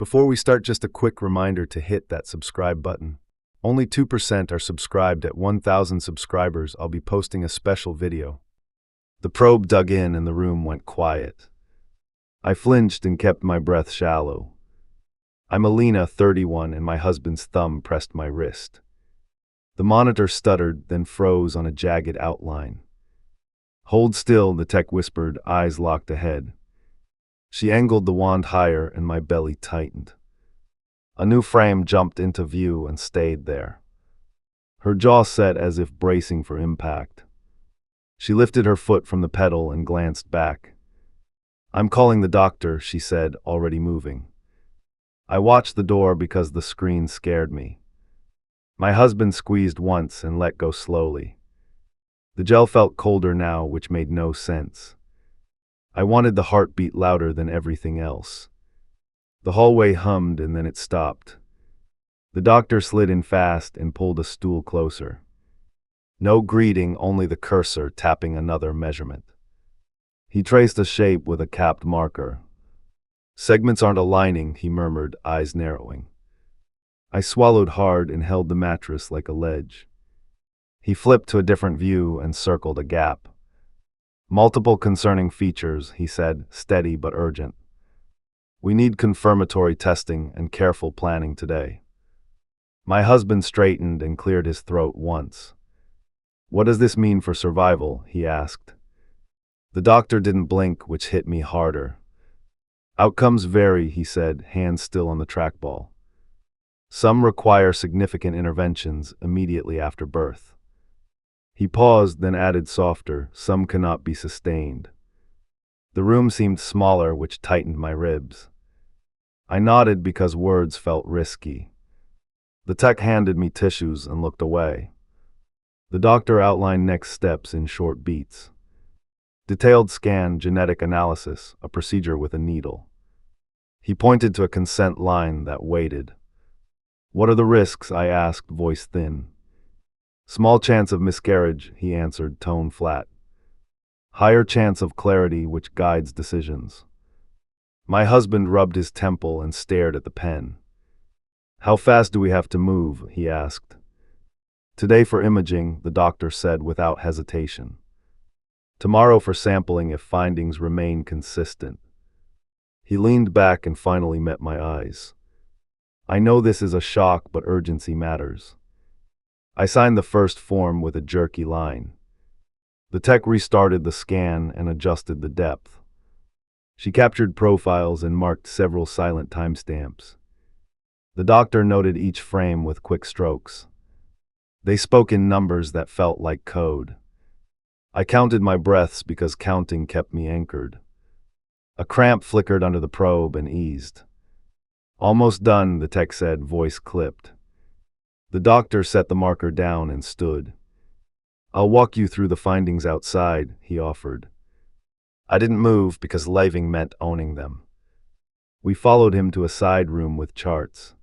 Before we start, just a quick reminder to hit that subscribe button. Only 2% are subscribed. At 1,000 subscribers, I'll be posting a special video. The probe dug in and the room went quiet. I flinched and kept my breath shallow. I'm Alina, 31, and my husband's thumb pressed my wrist. The monitor stuttered, then froze on a jagged outline. "Hold still," the tech whispered, eyes locked ahead. She angled the wand higher and my belly tightened. A new frame jumped into view and stayed there. Her jaw set as if bracing for impact. She lifted her foot from the pedal and glanced back. "I'm calling the doctor," she said, already moving. I watched the door because the screen scared me. My husband squeezed once and let go slowly. The gel felt colder now, which made no sense. I wanted the heartbeat louder than everything else. The hallway hummed and then it stopped. The doctor slid in fast and pulled a stool closer. No greeting, only the cursor tapping another measurement. He traced a shape with a capped marker. "Segments aren't aligning," he murmured, eyes narrowing. I swallowed hard and held the mattress like a ledge. He flipped to a different view and circled a gap. "Multiple concerning features," he said, steady but urgent. "We need confirmatory testing and careful planning today." My husband straightened and cleared his throat once. "What does this mean for survival?" he asked. The doctor didn't blink, which hit me harder. "Outcomes vary," he said, hands still on the trackball. "Some require significant interventions immediately after birth." He paused, then added softer, "Some cannot be sustained." The room seemed smaller, which tightened my ribs. I nodded because words felt risky. The tech handed me tissues and looked away. The doctor outlined next steps in short beats. Detailed scan, genetic analysis, a procedure with a needle. He pointed to a consent line that waited. "What are the risks?" I asked, voice thin. "Small chance of miscarriage," he answered, tone flat. "Higher chance of clarity, which guides decisions." My husband rubbed his temple and stared at the pen. "How fast do we have to move?" he asked. "Today for imaging," the doctor said without hesitation. "Tomorrow for sampling if findings remain consistent." He leaned back and finally met my eyes. "I know this is a shock, but urgency matters." I signed the first form with a jerky line. The tech restarted the scan and adjusted the depth. She captured profiles and marked several silent timestamps. The doctor noted each frame with quick strokes. They spoke in numbers that felt like code. I counted my breaths because counting kept me anchored. A cramp flickered under the probe and eased. "Almost done," the tech said, voice clipped. The doctor set the marker down and stood. "I'll walk you through the findings outside," he offered. I didn't move because leaving meant owning them. We followed him to a side room with charts.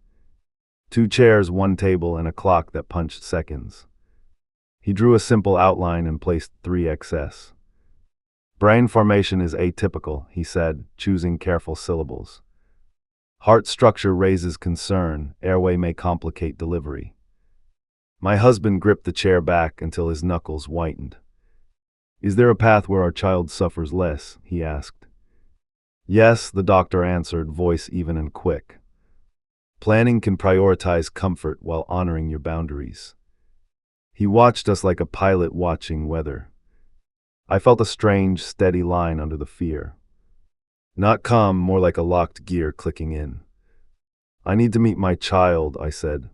2 chairs, 1 table, and a clock that punched seconds. He drew a simple outline and placed 3XS. "Brain formation is atypical," he said, choosing careful syllables. "Heart structure raises concern, airway may complicate delivery." My husband gripped the chair back until his knuckles whitened. "Is there a path where our child suffers less?" he asked. "Yes," the doctor answered, voice even and quick. "Planning can prioritize comfort while honoring your boundaries." He watched us like a pilot watching weather. I felt a strange, steady line under the fear. Not calm, more like a locked gear clicking in. "I need to meet my child," I said.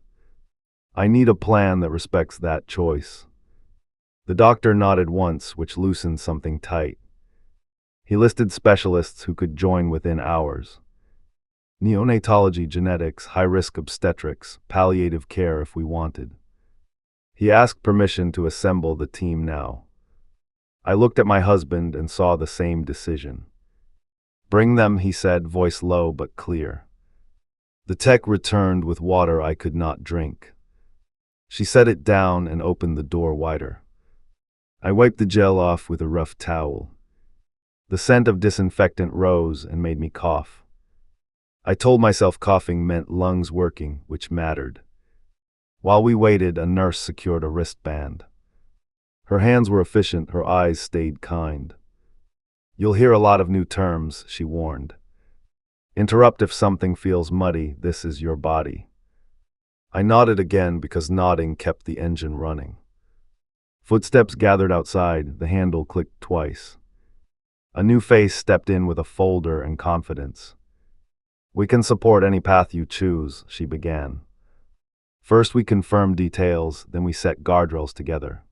"I need a plan that respects that choice." The doctor nodded once, which loosened something tight. He listed specialists who could join within hours. Neonatology, genetics, high-risk obstetrics, palliative care if we wanted. He asked permission to assemble the team now. I looked at my husband and saw the same decision. "Bring them," he said, voice low but clear. The tech returned with water I could not drink. She set it down and opened the door wider. I wiped the gel off with a rough towel. The scent of disinfectant rose and made me cough. I told myself coughing meant lungs working, which mattered. While we waited, a nurse secured a wristband. Her hands were efficient, her eyes stayed kind. "You'll hear a lot of new terms," she warned. "Interrupt if something feels muddy, this is your body." I nodded again because nodding kept the engine running. Footsteps gathered outside, the handle clicked twice. A new face stepped in with a folder and confidence. "We can support any path you choose," she began. First we confirmed details, then we set guardrails together.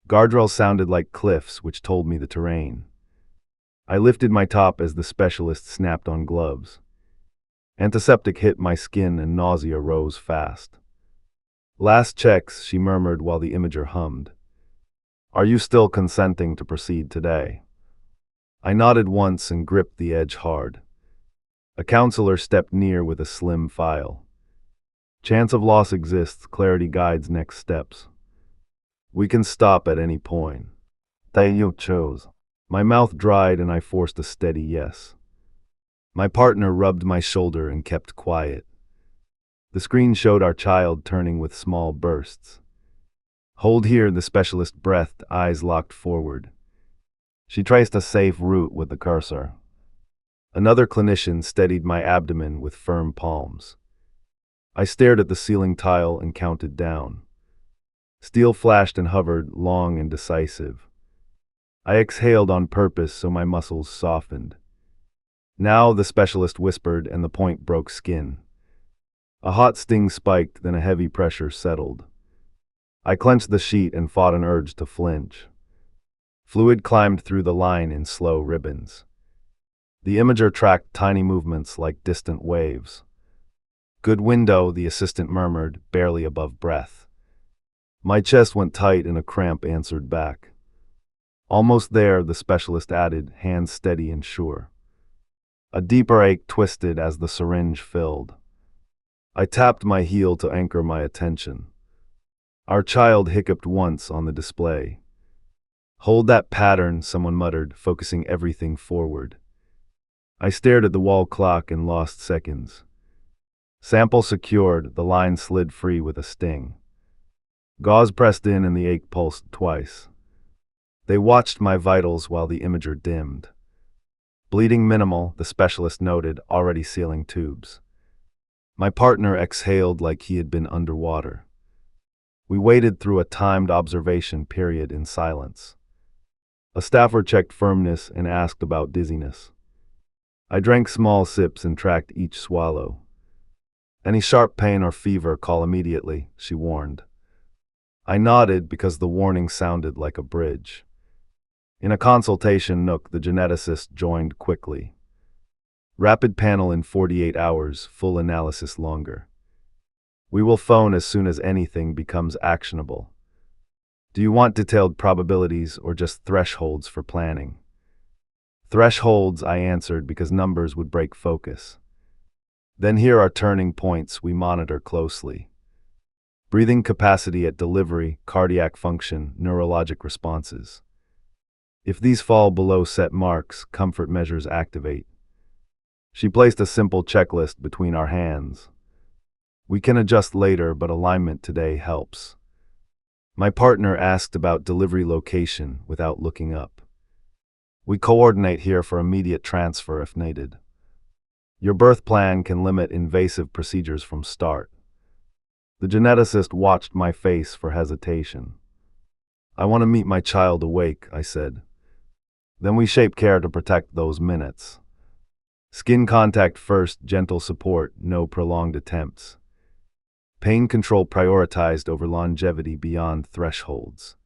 Guardrails sounded like cliffs, which told me the terrain. I lifted my top as the specialist snapped on gloves. Antiseptic hit my skin and nausea rose fast. "Last checks," she murmured while the imager hummed. "Are you still consenting to proceed today?" I nodded once and gripped the edge hard. A counselor stepped near with a slim file. "Chance of loss exists, clarity guides next steps. We can stop at any point. That you chose." My mouth dried and I forced a steady yes. My partner rubbed my shoulder and kept quiet. The screen showed our child turning with small bursts. "Hold here," the specialist breathed, eyes locked forward. She traced a safe route with the cursor. Another clinician steadied my abdomen with firm palms. I stared at the ceiling tile and counted down. Steel flashed and hovered, long and decisive. I exhaled on purpose so my muscles softened. "Now," the specialist whispered, and the point broke skin. A hot sting spiked, then a heavy pressure settled. I clenched the sheet and fought an urge to flinch. Fluid climbed through the line in slow ribbons. The imager tracked tiny movements like distant waves. "Good window," the assistant murmured, barely above breath. My chest went tight and a cramp answered back. "Almost there," the specialist added, hands steady and sure. A deeper ache twisted as the syringe filled. I tapped my heel to anchor my attention. Our child hiccuped once on the display. "Hold that pattern," someone muttered, focusing everything forward. I stared at the wall clock and lost seconds. Sample secured, the line slid free with a sting. Gauze pressed in and the ache pulsed twice. They watched my vitals while the imager dimmed. "Bleeding minimal," the specialist noted, already sealing tubes. My partner exhaled like he had been underwater. We waited through a timed observation period in silence. A staffer checked firmness and asked about dizziness. I drank small sips and tracked each swallow. "Any sharp pain or fever, call immediately," she warned. I nodded because the warning sounded like a bridge. In a consultation nook, the geneticist joined quickly. "Rapid panel in 48 hours, full analysis longer. We will phone as soon as anything becomes actionable. Do you want detailed probabilities or just thresholds for planning?" "Thresholds," I answered because numbers would break focus. "Then here are turning points we monitor closely. Breathing capacity at delivery, cardiac function, neurologic responses. If these fall below set marks, comfort measures activate." She placed a simple checklist between our hands. "We can adjust later, but alignment today helps." My partner asked about delivery location without looking up. "We coordinate here for immediate transfer if needed. Your birth plan can limit invasive procedures from start." The geneticist watched my face for hesitation. "I want to meet my child awake," I said. "Then we shape care to protect those minutes. Skin contact first, gentle support, no prolonged attempts. Pain control prioritized over longevity beyond thresholds."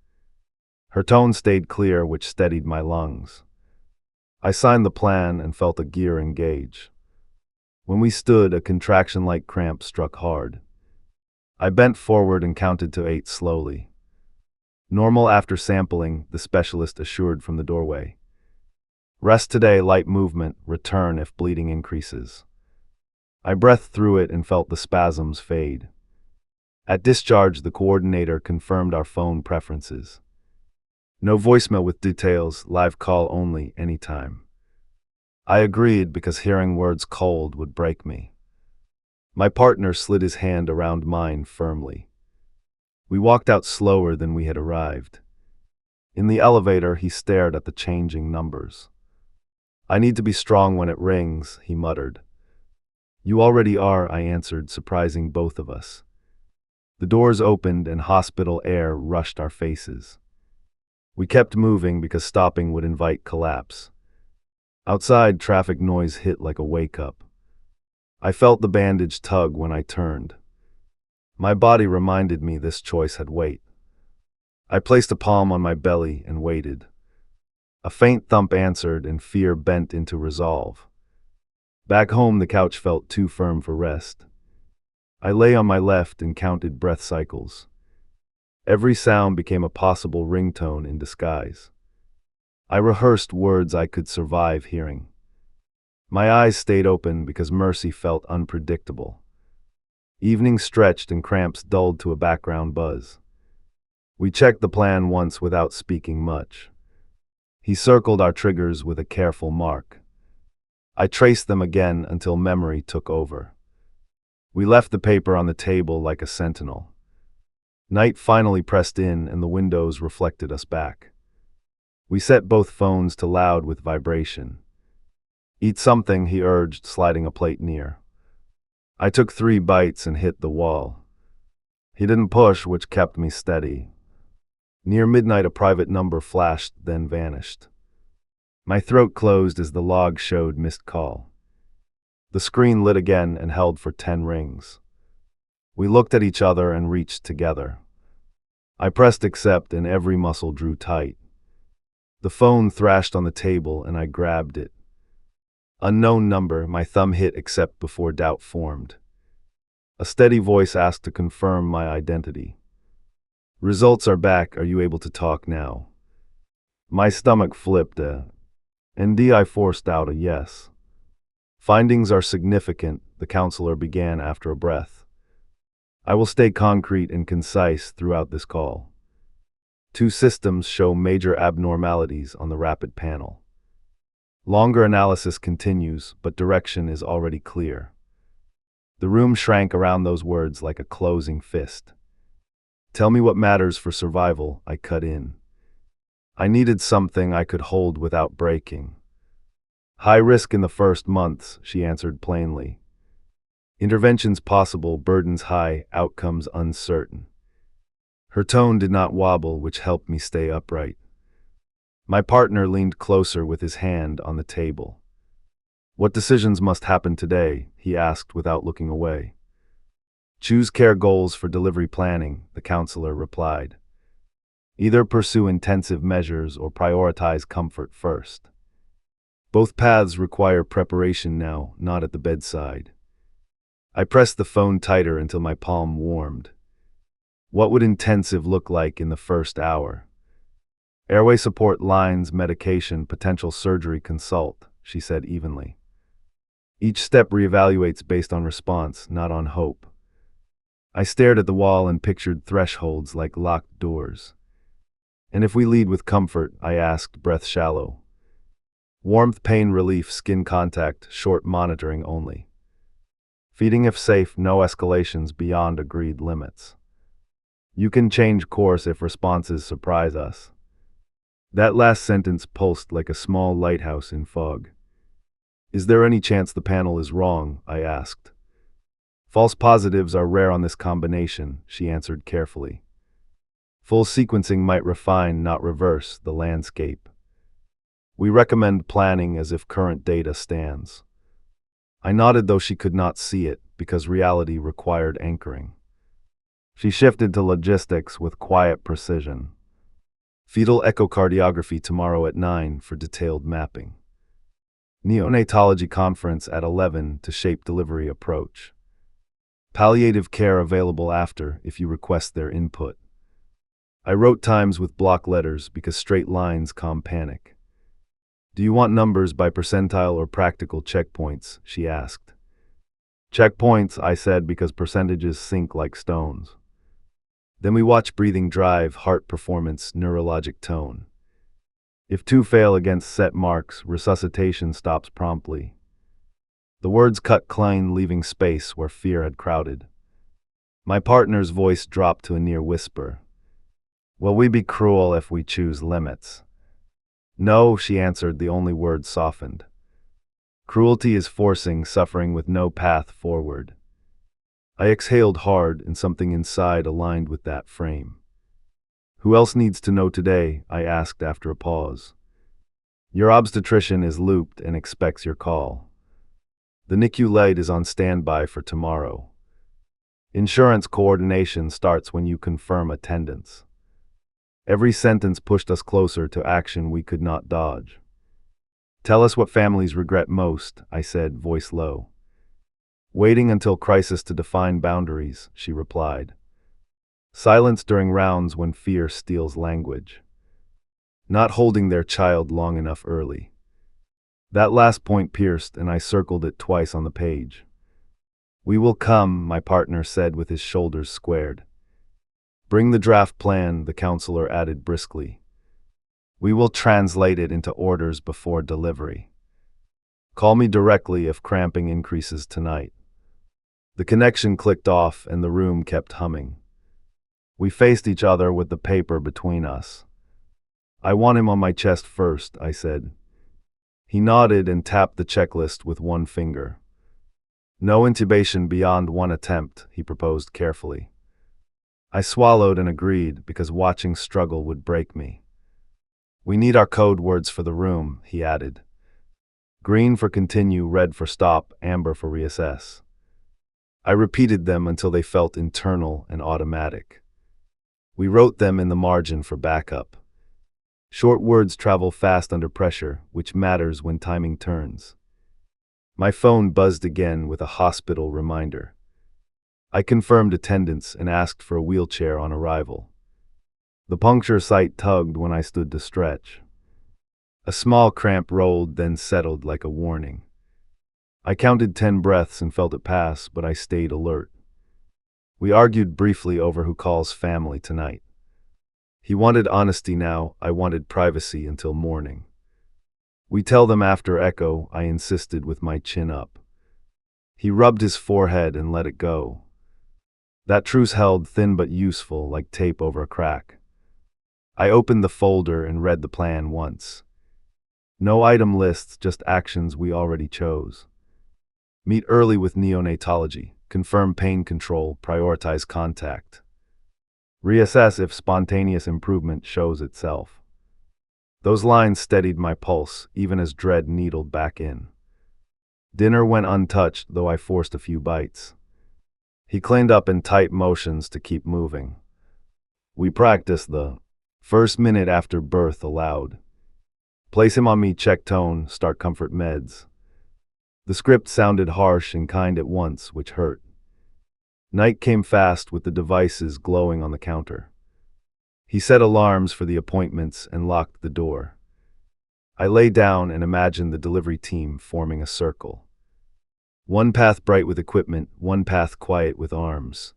Her tone stayed clear, which steadied my lungs. I signed the plan and felt a gear engage. When we stood, a contraction-like cramp struck hard. I bent forward and counted to 8 slowly. "Normal after sampling," the specialist assured from the doorway. "Rest today, light movement, return if bleeding increases." I breathed through it and felt the spasms fade. At discharge, the coordinator confirmed our phone preferences. "No voicemail with details, live call only, anytime." I agreed because hearing words cold would break me. My partner slid his hand around mine firmly. We walked out slower than we had arrived. In the elevator, he stared at the changing numbers. I need to be strong when it rings, he muttered. You already are, I answered, surprising both of us. The doors opened and hospital air rushed our faces. We kept moving because stopping would invite collapse. Outside, traffic noise hit like a wake-up. I felt the bandage tug when I turned. My body reminded me this choice had weight. I placed a palm on my belly and waited. A faint thump answered and fear bent into resolve. Back home, the couch felt too firm for rest. I lay on my left and counted breath cycles. Every sound became a possible ringtone in disguise. I rehearsed words I could survive hearing. My eyes stayed open because mercy felt unpredictable. Evening stretched and cramps dulled to a background buzz. We checked the plan once without speaking much. He circled our triggers with a careful mark. I traced them again until memory took over. We left the paper on the table like a sentinel. Night finally pressed in and the windows reflected us back. We set both phones to loud with vibration. Eat something, he urged, sliding a plate near. I took 3 bites and hit the wall. He didn't push, which kept me steady. Near midnight, a private number flashed, then vanished. My throat closed as the log showed missed call. The screen lit again and held for 10 rings. We looked at each other and reached together. I pressed accept and every muscle drew tight. The phone thrashed on the table and I grabbed it. Unknown number, my thumb hit accept before doubt formed. A steady voice asked to confirm my identity. Results are back, are you able to talk now? My stomach flipped, and I forced out a yes. Findings are significant, the counselor began after a breath. I will stay concrete and concise throughout this call. 2 systems show major abnormalities on the rapid panel. Longer analysis continues, but direction is already clear. The room shrank around those words like a closing fist. Tell me what matters for survival, I cut in. I needed something I could hold without breaking. High risk in the first months, she answered plainly. Interventions possible, burdens high, outcomes uncertain. Her tone did not wobble, which helped me stay upright. My partner leaned closer with his hand on the table. What decisions must happen today? He asked without looking away. Choose care goals for delivery planning, the counselor replied. Either pursue intensive measures or prioritize comfort first. Both paths require preparation now, not at the bedside. I pressed the phone tighter until my palm warmed. What would intensive look like in the first hour? Airway support, lines, medication, potential surgery, consult, she said evenly. Each step reevaluates based on response, not on hope. I stared at the wall and pictured thresholds like locked doors. And if we lead with comfort, I asked, breath shallow. Warmth, pain relief, skin contact, short monitoring only. Feeding if safe, no escalations beyond agreed limits. You can change course if responses surprise us. That last sentence pulsed like a small lighthouse in fog. Is there any chance the panel is wrong? I asked. False positives are rare on this combination, she answered carefully. Full sequencing might refine, not reverse, the landscape. We recommend planning as if current data stands. I nodded, though she could not see it, because reality required anchoring. She shifted to logistics with quiet precision. Fetal echocardiography tomorrow at 9 for detailed mapping. Neonatology conference at 11 to shape delivery approach. Palliative care available after if you request their input. I wrote times with block letters because straight lines calm panic. Do you want numbers by percentile or practical checkpoints? She asked. Checkpoints, I said, because percentages sink like stones. Then we watch breathing drive, heart performance, neurologic tone. If two fail against set marks, resuscitation stops promptly. The words cut clean, leaving space where fear had crowded. My partner's voice dropped to a near whisper. Will we be cruel if we choose limits? No, she answered, the only word softened. Cruelty is forcing suffering with no path forward. I exhaled hard, and something inside aligned with that frame. Who else needs to know today? I asked after a pause. Your obstetrician is looped and expects your call. The NICU lead is on standby for tomorrow. Insurance coordination starts when you confirm attendance. Every sentence pushed us closer to action we could not dodge. Tell us what families regret most, I said, voice low. Waiting until crisis to define boundaries, she replied. Silence during rounds when fear steals language. Not holding their child long enough early. That last point pierced, and I circled it twice on the page. We will come, my partner said with his shoulders squared. Bring the draft plan, the counselor added briskly. We will translate it into orders before delivery. Call me directly if cramping increases tonight. The connection clicked off and the room kept humming. We faced each other with the paper between us. I want him on my chest first, I said. He nodded and tapped the checklist with one finger. No intubation beyond one attempt, he proposed carefully. I swallowed and agreed because watching struggle would break me. We need our code words for the room, he added. Green for continue, red for stop, amber for reassess. I repeated them until they felt internal and automatic. We wrote them in the margin for backup. Short words travel fast under pressure, which matters when timing turns. My phone buzzed again with a hospital reminder. I confirmed attendance and asked for a wheelchair on arrival. The puncture site tugged when I stood to stretch. A small cramp rolled, then settled like a warning. I counted 10 breaths and felt it pass, but I stayed alert. We argued briefly over who calls family tonight. He wanted honesty now, I wanted privacy until morning. We tell them after echo, I insisted with my chin up. He rubbed his forehead and let it go. That truce held, thin but useful, like tape over a crack. I opened the folder and read the plan once. No item lists, just actions we already chose. Meet early with neonatology, confirm pain control, prioritize contact. Reassess if spontaneous improvement shows itself. Those lines steadied my pulse, even as dread needled back in. Dinner went untouched, though I forced a few bites. He cleaned up in tight motions to keep moving. We practiced the first minute after birth aloud. Place him on me, check tone, start comfort meds. The script sounded harsh and kind at once, which hurt. Night came fast with the devices glowing on the counter. He set alarms for the appointments and locked the door. I lay down and imagined the delivery team forming a circle. One path bright with equipment, one path quiet with arms.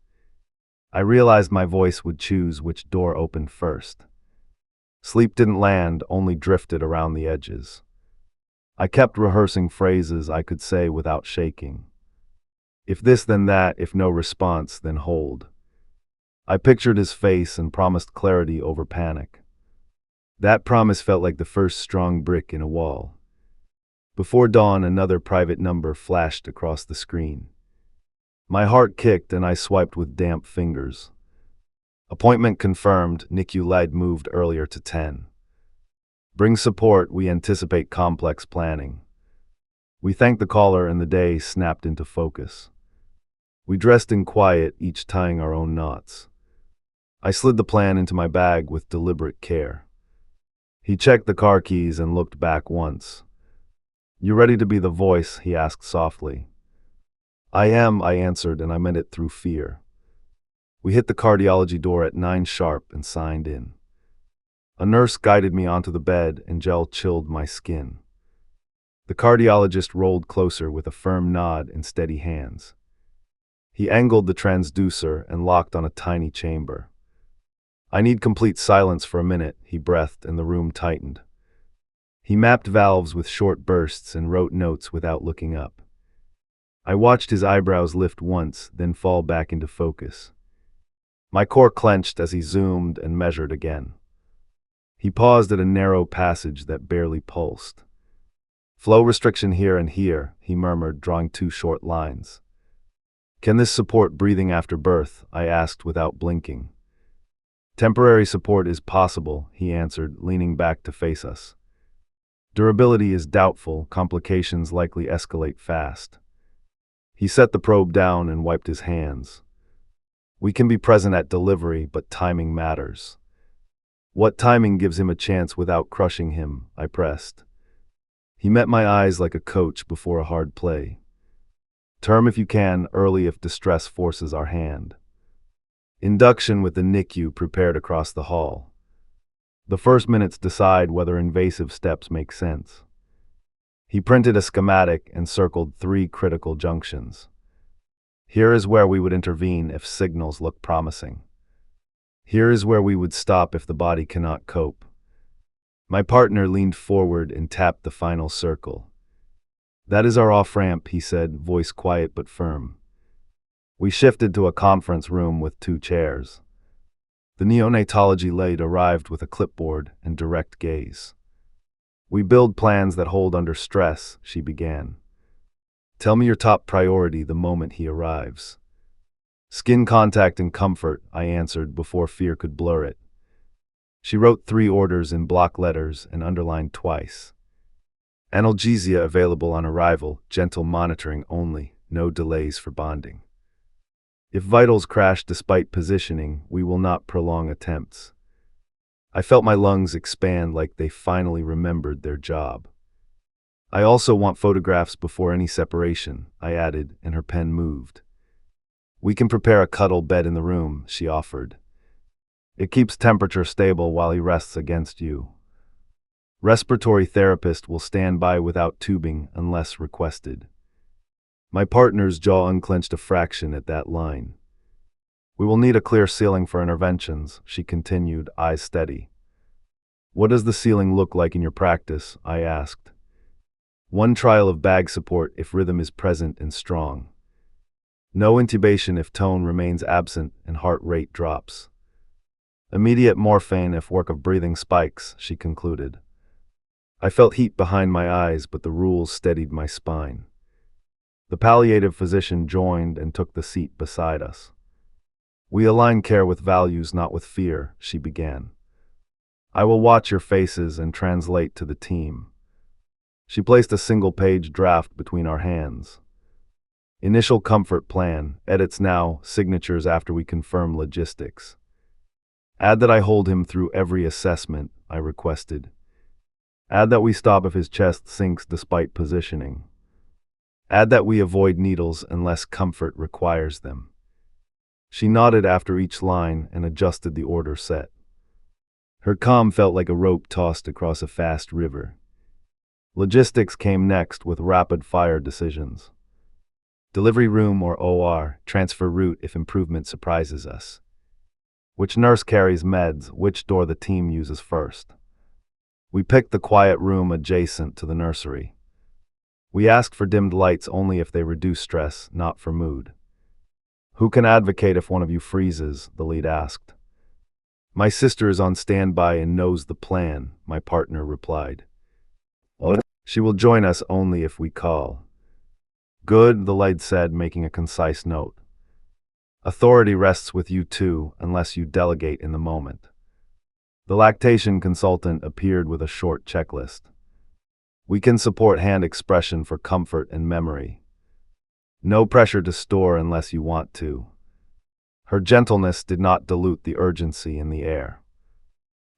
I realized my voice would choose which door opened first. Sleep didn't land, only drifted around the edges. I kept rehearsing phrases I could say without shaking. If this, then that, if no response, then hold. I pictured his face and promised clarity over panic. That promise felt like the first strong brick in a wall. Before dawn, another private number flashed across the screen. My heart kicked and I swiped with damp fingers. Appointment confirmed, NICU lead moved earlier to 10. Bring support, we anticipate complex planning. We thanked the caller and the day snapped into focus. We dressed in quiet, each tying our own knots. I slid the plan into my bag with deliberate care. He checked the car keys and looked back once. You ready to be the voice? He asked softly. I am, I answered, and I meant it through fear. We hit the cardiology door at 9 sharp and signed in. A nurse guided me onto the bed and gel chilled my skin. The cardiologist rolled closer with a firm nod and steady hands. He angled the transducer and locked on a tiny chamber. I need complete silence for a minute, he breathed, and the room tightened. He mapped valves with short bursts and wrote notes without looking up. I watched his eyebrows lift once, then fall back into focus. My core clenched as he zoomed and measured again. He paused at a narrow passage that barely pulsed. "Flow restriction here and here," he murmured, drawing two short lines. "Can this support breathing after birth?" I asked without blinking. "Temporary support is possible," he answered, leaning back to face us. "Durability is doubtful, complications likely escalate fast." He set the probe down and wiped his hands. "We can be present at delivery, but timing matters." "What timing gives him a chance without crushing him?" I pressed. He met my eyes like a coach before a hard play. "Term if you can, early if distress forces our hand." Induction with the NICU prepared across the hall. The first minutes decide whether invasive steps make sense. He printed a schematic and circled 3 critical junctions. Here is where we would intervene if signals look promising. Here is where we would stop if the body cannot cope. My partner leaned forward and tapped the final circle. "That is our off-ramp," he said, voice quiet but firm. We shifted to a conference room with 2 chairs. The neonatology lead arrived with a clipboard and direct gaze. "We build plans that hold under stress," she began. "Tell me your top priority the moment he arrives." "Skin contact and comfort," I answered before fear could blur it. She wrote 3 orders in block letters and underlined twice. "Analgesia available on arrival, gentle monitoring only, no delays for bonding. If vitals crash despite positioning, we will not prolong attempts." I felt my lungs expand like they finally remembered their job. "I also want photographs before any separation," I added, and her pen moved. "We can prepare a cuddle bed in the room," she offered. "It keeps temperature stable while he rests against you. Respiratory therapist will stand by without tubing unless requested." My partner's jaw unclenched a fraction at that line. "We will need a clear ceiling for interventions," she continued, eyes steady. "What does the ceiling look like in your practice?" I asked. "1 trial of bag support if rhythm is present and strong. No intubation if tone remains absent and heart rate drops. Immediate morphine if work of breathing spikes," she concluded. I felt heat behind my eyes, but the rules steadied my spine. The palliative physician joined and took the seat beside us. "We align care with values, not with fear," she began. "I will watch your faces and translate to the team." She placed a single-page draft between our hands. "Initial comfort plan, edits now, signatures after we confirm logistics." "Add that I hold him through every assessment," I requested. "Add that we stop if his chest sinks despite positioning. Add that we avoid needles unless comfort requires them." She nodded after each line and adjusted the order set. Her calm felt like a rope tossed across a fast river. Logistics came next with rapid-fire decisions. Delivery room or OR, transfer route if improvement surprises us. Which nurse carries meds, which door the team uses first. We picked the quiet room adjacent to the nursery. We asked for dimmed lights only if they reduce stress, not for mood. "Who can advocate if one of you freezes?" the lead asked. "My sister is on standby and knows the plan," my partner replied. "She will join us only if we call." "Good," the lead said, making a concise note. "Authority rests with you too, unless you delegate in the moment." The lactation consultant appeared with a short checklist. "We can support hand expression for comfort and memory. No pressure to store unless you want to." Her gentleness did not dilute the urgency in the air.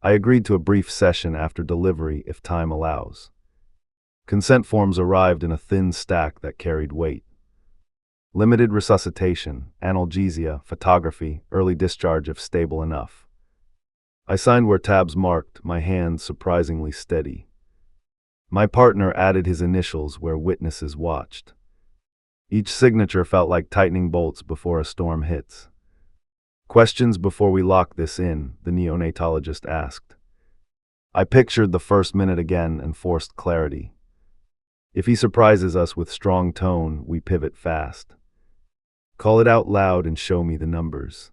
I agreed to a brief session after delivery if time allows. Consent forms arrived in a thin stack that carried weight. Limited resuscitation, analgesia, photography, early discharge if stable enough. I signed where tabs marked, my hands surprisingly steady. My partner added his initials where witnesses watched. Each signature felt like tightening bolts before a storm hits. "Questions before we lock this in?" the neonatologist asked. I pictured the first minute again and forced clarity. If he surprises us with strong tone, we pivot fast. Call it out loud and show me the numbers.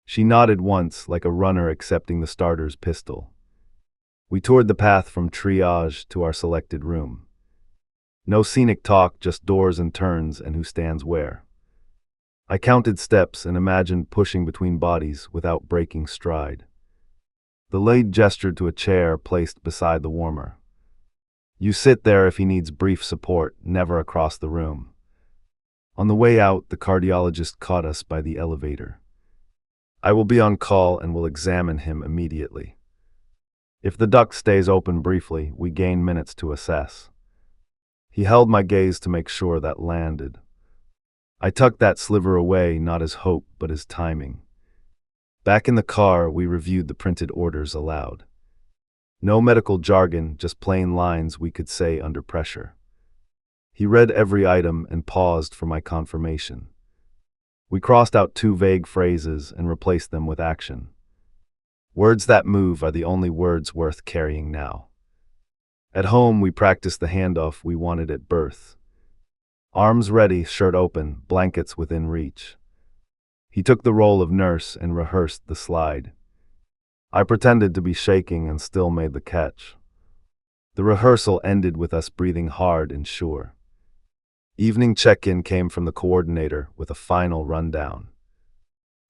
She nodded once, like a runner accepting the starter's pistol. We toured the path from triage to our selected room. No scenic talk, just doors and turns and who stands where. I counted steps and imagined pushing between bodies without breaking stride. The lead gestured to a chair placed beside the warmer. You sit there if he needs brief support, never across the room. On the way out, the cardiologist caught us by the elevator. I will be on call and will examine him immediately. If the duct stays open briefly, we gain minutes to assess. He held my gaze to make sure that landed. I tucked that sliver away, not as hope, but as timing. Back in the car, we reviewed the printed orders aloud. No medical jargon, just plain lines we could say under pressure. He read every item and paused for my confirmation. We crossed out 2 vague phrases and replaced them with action. Words that move are the only words worth carrying now. At home, we practiced the handoff we wanted at birth. Arms ready, shirt open, blankets within reach. He took the role of nurse and rehearsed the slide. I pretended to be shaking and still made the catch. The rehearsal ended with us breathing hard and sure. Evening check-in came from the coordinator with a final rundown.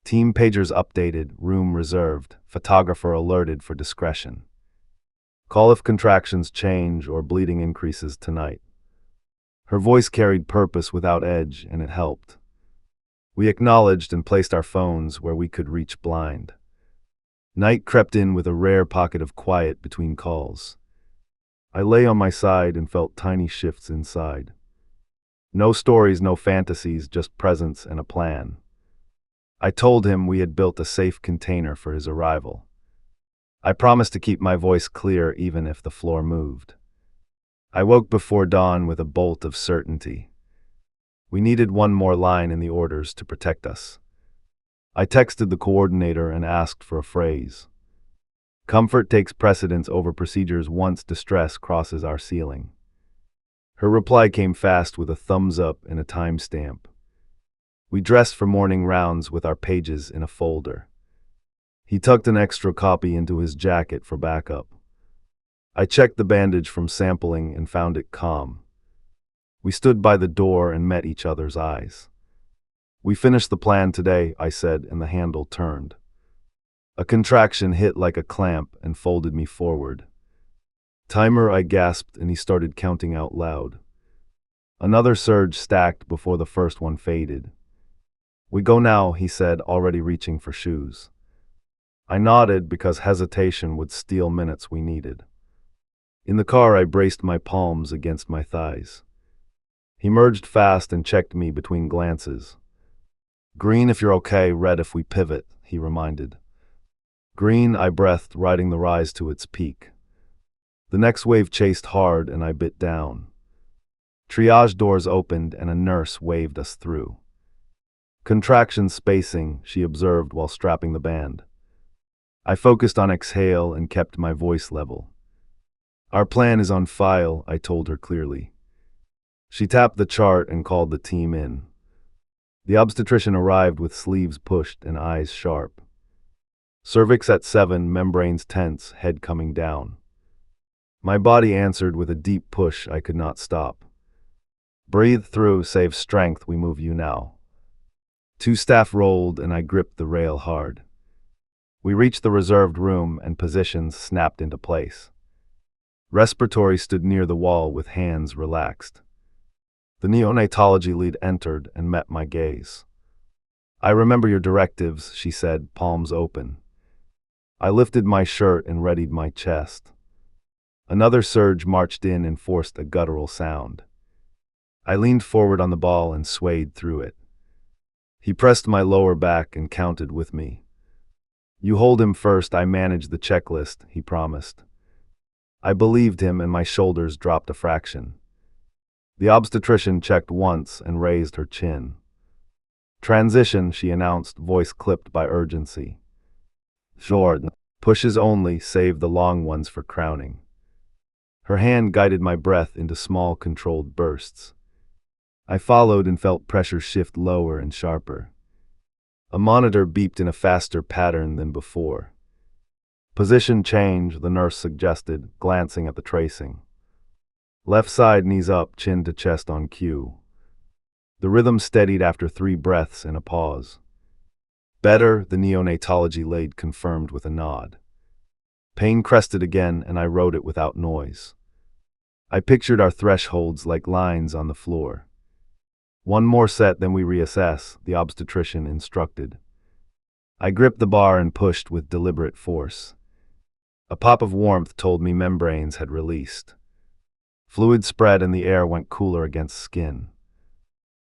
Team pagers updated, room reserved, photographer alerted for discretion. Call if contractions change or bleeding increases tonight. Her voice carried purpose without edge, and it helped. We acknowledged and placed our phones where we could reach blind. Night crept in with a rare pocket of quiet between calls. I lay on my side and felt tiny shifts inside. No stories, no fantasies, just presence and a plan. I told him we had built a safe container for his arrival. I promised to keep my voice clear even if the floor moved. I woke before dawn with a bolt of certainty. We needed one more line in the orders to protect us. I texted the coordinator and asked for a phrase. Comfort takes precedence over procedures once distress crosses our ceiling. Her reply came fast with a thumbs up and a timestamp. We dressed for morning rounds with our pages in a folder. He tucked an extra copy into his jacket for backup. I checked the bandage from sampling and found it calm. We stood by the door and met each other's eyes. We finished the plan today, I said, and the handle turned. A contraction hit like a clamp and folded me forward. Timer, I gasped, and he started counting out loud. Another surge stacked before the first one faded. We go now, he said, already reaching for shoes. I nodded because hesitation would steal minutes we needed. In the car, I braced my palms against my thighs. He merged fast and checked me between glances. Green if you're okay, red if we pivot, he reminded. Green, I breathed, riding the rise to its peak. The next wave chased hard and I bit down. Triage doors opened and a nurse waved us through. Contraction spacing, she observed while strapping the band. I focused on exhale and kept my voice level. Our plan is on file, I told her clearly. She tapped the chart and called the team in. The obstetrician arrived with sleeves pushed and eyes sharp. Cervix at 7, membranes tense, head coming down. My body answered with a deep push I could not stop. Breathe through, save strength, we move you now. 2 staff rolled and I gripped the rail hard. We reached the reserved room and positions snapped into place. Respiratory stood near the wall with hands relaxed. The neonatology lead entered and met my gaze. I remember your directives, she said, palms open. I lifted my shirt and readied my chest. Another surge marched in and forced a guttural sound. I leaned forward on the ball and swayed through it. He pressed my lower back and counted with me. You hold him first, I manage the checklist, he promised. I believed him and my shoulders dropped a fraction. The obstetrician checked once and raised her chin. Transition, she announced, voice clipped by urgency. Jordan. Pushes only, save the long ones for crowning. Her hand guided my breath into small, controlled bursts. I followed and felt pressure shift lower and sharper. A monitor beeped in a faster pattern than before. Position change, the nurse suggested, glancing at the tracing. Left side, knees up, chin to chest on cue. The rhythm steadied after 3 breaths and a pause. Better, the neonatology lead confirmed with a nod. Pain crested again, and I wrote it without noise. I pictured our thresholds like lines on the floor. 1 more set, then we reassess, the obstetrician instructed. I gripped the bar and pushed with deliberate force. A pop of warmth told me membranes had released. Fluid spread and the air went cooler against skin.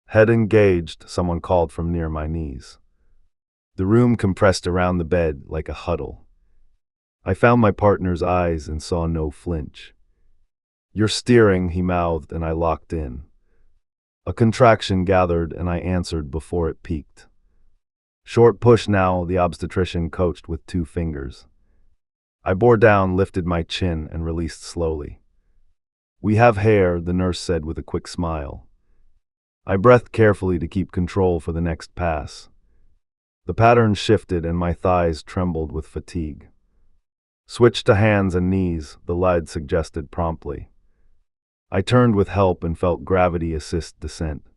Head engaged, someone called from near my knees. The room compressed around the bed like a huddle. I found my partner's eyes and saw no flinch. "You're steering," he mouthed, and I locked in. A contraction gathered and I answered before it peaked. "Short push now," the obstetrician coached with 2 fingers. I bore down, lifted my chin, and released slowly. "We have hair," the nurse said with a quick smile. I breathed carefully to keep control for the next pass. The pattern shifted and my thighs trembled with fatigue. "Switch to hands and knees," the lead suggested promptly. I turned with help and felt gravity assist descent.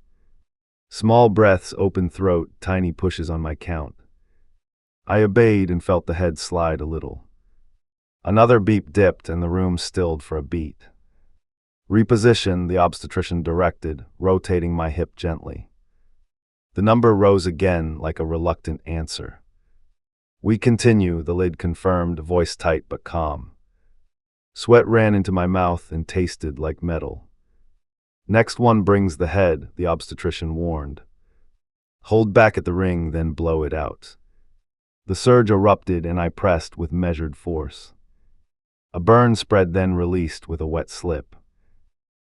Small breaths, open throat, tiny pushes on my count. I obeyed and felt the head slide a little. Another beep dipped and the room stilled for a beat. "Reposition," the obstetrician directed, rotating my hip gently. The number rose again like a reluctant answer. "We continue," the lid confirmed, voice tight but calm. Sweat ran into my mouth and tasted like metal. "Next one brings the head," the obstetrician warned. "Hold back at the ring, then blow it out." The surge erupted and I pressed with measured force. A burn spread, then released with a wet slip.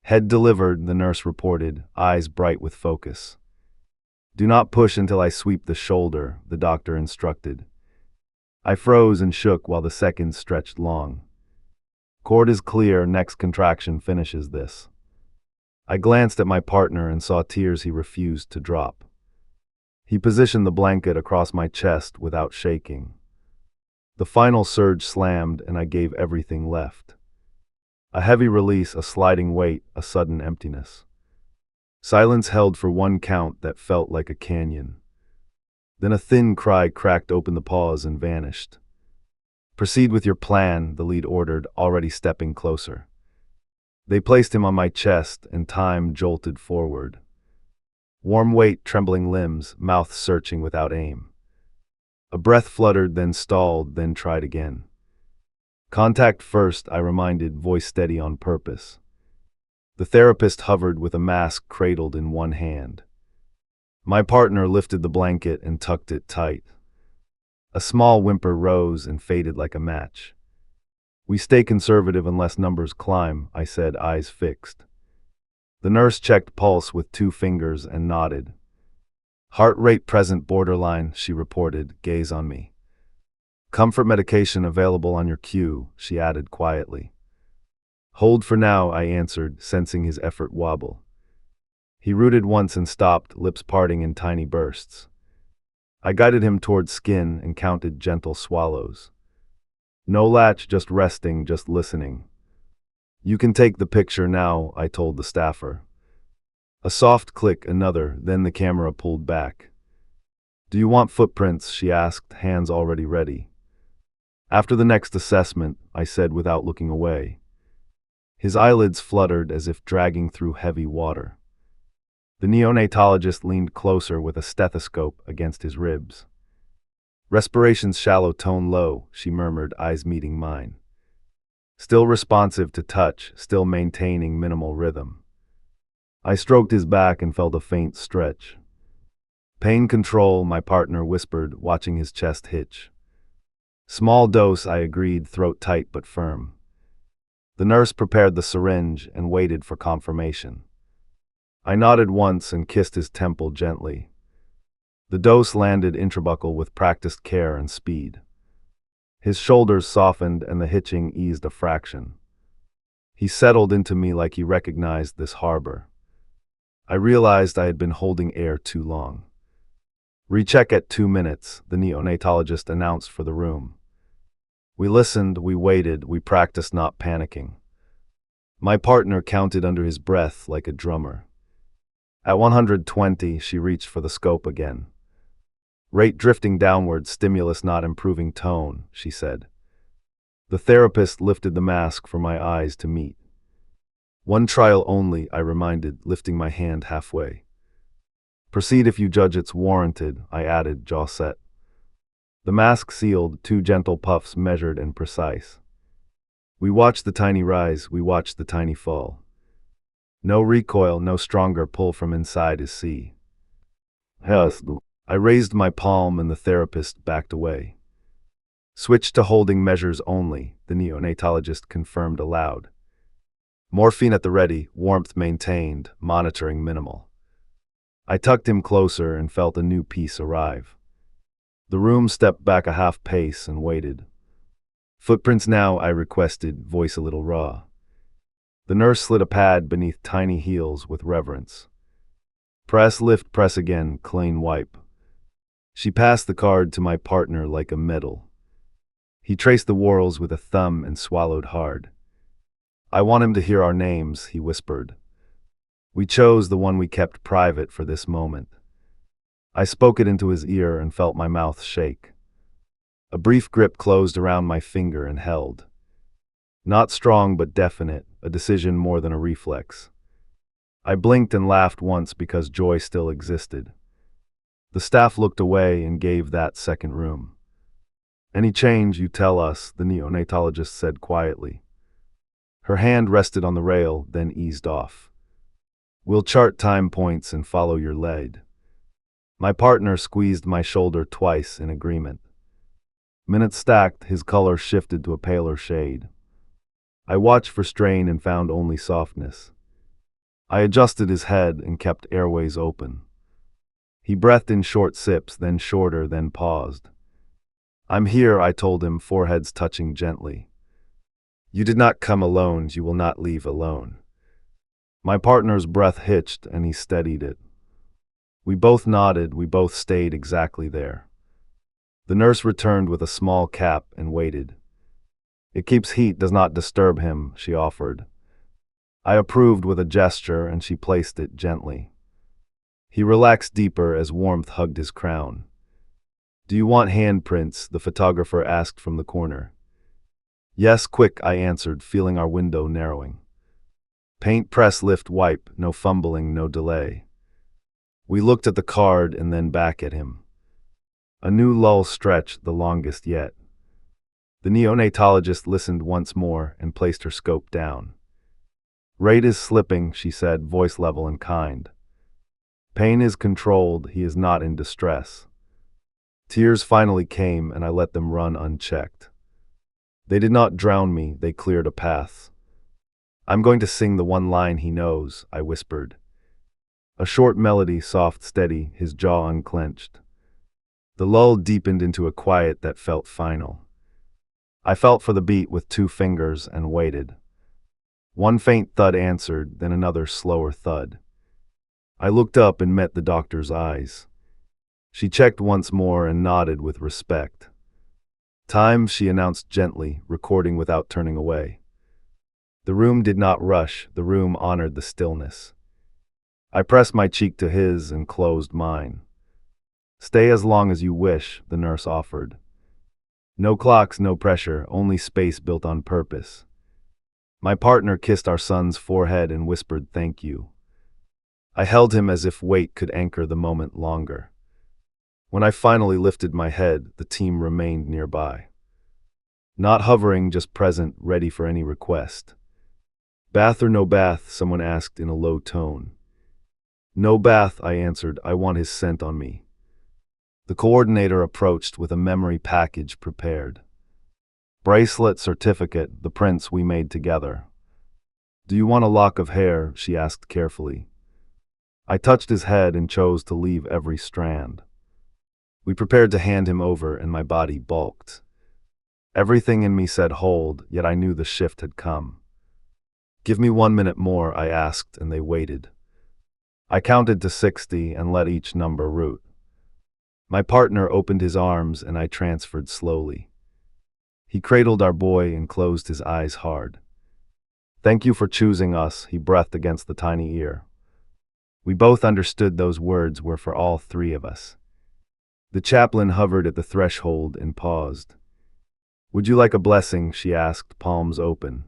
"Head delivered," the nurse reported, eyes bright with focus. "Do not push until I sweep the shoulder," the doctor instructed. I froze and shook while the seconds stretched long. "Cord is clear, next contraction finishes this." I glanced at my partner and saw tears he refused to drop. He positioned the blanket across my chest without shaking. The final surge slammed and I gave everything left. A heavy release, a sliding weight, a sudden emptiness. Silence held for 1 count that felt like a canyon. Then a thin cry cracked open the pause and vanished. "Proceed with your plan," the lead ordered, already stepping closer. They placed him on my chest and time jolted forward. Warm weight, trembling limbs, mouth searching without aim. A breath fluttered, then stalled, then tried again. "Contact first," I reminded, voice steady on purpose. The therapist hovered with a mask cradled in 1 hand. My partner lifted the blanket and tucked it tight. A small whimper rose and faded like a match. "We stay conservative unless numbers climb," I said, eyes fixed. The nurse checked pulse with 2 fingers and nodded. "Heart rate present borderline," she reported, gaze on me. "Comfort medication available on your cue," she added quietly. "Hold for now," I answered, sensing his effort wobble. He rooted once and stopped, lips parting in tiny bursts. I guided him toward skin and counted gentle swallows. "No latch, just resting, just listening." "You can take the picture now," I told the staffer. A soft click, another, then the camera pulled back. "Do you want footprints?" she asked, hands already ready. "After the next assessment," I said without looking away. His eyelids fluttered as if dragging through heavy water. The neonatologist leaned closer with a stethoscope against his ribs. "Respiration's shallow, tone low," she murmured, eyes meeting mine. Still responsive to touch, still maintaining minimal rhythm. I stroked his back and felt a faint stretch. "Pain control," my partner whispered, watching his chest hitch. "Small dose," I agreed, throat tight but firm. The nurse prepared the syringe and waited for confirmation. I nodded once and kissed his temple gently. The dose landed intrabuccal with practiced care and speed. His shoulders softened and the hitching eased a fraction. He settled into me like he recognized this harbor. I realized I had been holding air too long. "Recheck at 2 minutes," the neonatologist announced for the room. We listened, we waited, we practiced not panicking. My partner counted under his breath like a drummer. At 120, she reached for the scope again. "Rate drifting downward, stimulus not improving tone," she said. The therapist lifted the mask for my eyes to meet. "One trial only," I reminded, lifting my hand halfway. "Proceed if you judge it's warranted," I added, jaw set. The mask sealed, 2 gentle puffs measured and precise. We watched the tiny rise, we watched the tiny fall. No recoil, no stronger pull from inside his sea. "Yes." I raised my palm and the therapist backed away. "Switch to holding measures only," the neonatologist confirmed aloud. "Morphine at the ready, warmth maintained, monitoring minimal." I tucked him closer and felt a new peace arrive. The room stepped back a half pace and waited. "Footprints now," I requested, voice a little raw. The nurse slid a pad beneath tiny heels with reverence. "Press, lift, press again, clean wipe." She passed the card to my partner like a medal. He traced the whorls with a thumb and swallowed hard. "I want him to hear our names," he whispered. We chose the one we kept private for this moment. I spoke it into his ear and felt my mouth shake. A brief grip closed around my finger and held. Not strong but definite, a decision more than a reflex. I blinked and laughed once because joy still existed. The staff looked away and gave that second room. "Any change, you tell us," the neonatologist said quietly. Her hand rested on the rail, then eased off. "We'll chart time points and follow your lead." My partner squeezed my shoulder twice in agreement. Minutes stacked, his color shifted to a paler shade. I watched for strain and found only softness. I adjusted his head and kept airways open. He breathed in short sips, then shorter, then paused. "I'm here," I told him, foreheads touching gently. "You did not come alone, you will not leave alone." My partner's breath hitched and he steadied it. We both nodded, we both stayed exactly there. The nurse returned with a small cap and waited. "It keeps heat, does not disturb him," she offered. I approved with a gesture and she placed it gently. He relaxed deeper as warmth hugged his crown. "Do you want handprints?" the photographer asked from the corner. "Yes, quick," I answered, feeling our window narrowing. "Paint, press, lift, wipe, no fumbling, no delay." We looked at the card and then back at him. A new lull stretched, the longest yet. The neonatologist listened once more and placed her scope down. "Rate is slipping," she said, voice level and kind. "Pain is controlled, he is not in distress." Tears finally came and I let them run unchecked. They did not drown me, they cleared a path. "I'm going to sing the one line he knows," I whispered. A short melody, soft, steady, his jaw unclenched. The lull deepened into a quiet that felt final. I felt for the beat with 2 fingers and waited. One faint thud answered, then another slower thud. I looked up and met the doctor's eyes. She checked once more and nodded with respect. "Time," she announced gently, recording without turning away. The room did not rush, the room honored the stillness. I pressed my cheek to his and closed mine. "Stay as long as you wish," the nurse offered. No clocks, no pressure, only space built on purpose. My partner kissed our son's forehead and whispered thank you. I held him as if weight could anchor the moment longer. When I finally lifted my head, the team remained nearby. Not hovering, just present, ready for any request. "Bath or no bath?" someone asked in a low tone. "No bath," I answered, "I want his scent on me." The coordinator approached with a memory package prepared. Bracelet, certificate, the prints we made together. "Do you want a lock of hair?" she asked carefully. I touched his head and chose to leave every strand. We prepared to hand him over and my body bulked. Everything in me said hold, yet I knew the shift had come. Give me 1 minute more, I asked, and they waited. I counted to 60 and let each number root. My partner opened his arms and I transferred slowly. He cradled our boy and closed his eyes hard. Thank you for choosing us, he breathed against the tiny ear. We both understood those words were for all three of us. The chaplain hovered at the threshold and paused. Would you like a blessing? She asked, palms open.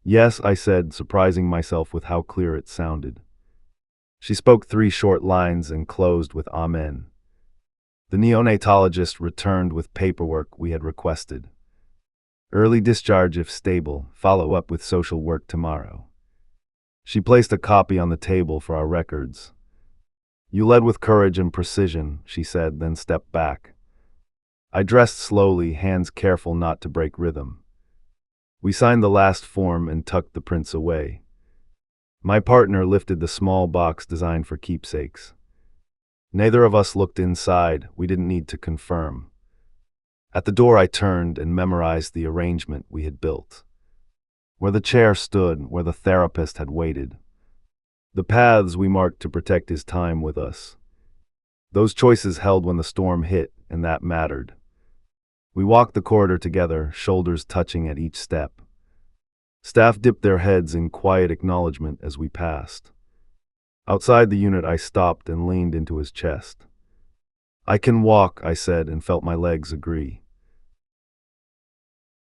Yes, I said, surprising myself with how clear it sounded. She spoke 3 short lines and closed with Amen. The neonatologist returned with paperwork we had requested. Early discharge if stable, follow up with social work tomorrow. She placed a copy on the table for our records. You led with courage and precision, she said, then stepped back. I dressed slowly, hands careful not to break rhythm. We signed the last form and tucked the prints away. My partner lifted the small box designed for keepsakes. Neither of us looked inside, we didn't need to confirm. At the door I turned and memorized the arrangement we had built. Where the chair stood, where the therapist had waited. The paths we marked to protect his time with us. Those choices held when the storm hit, and that mattered. We walked the corridor together, shoulders touching at each step. Staff dipped their heads in quiet acknowledgement as we passed. Outside the unit I stopped and leaned into his chest. I can walk, I said, and felt my legs agree.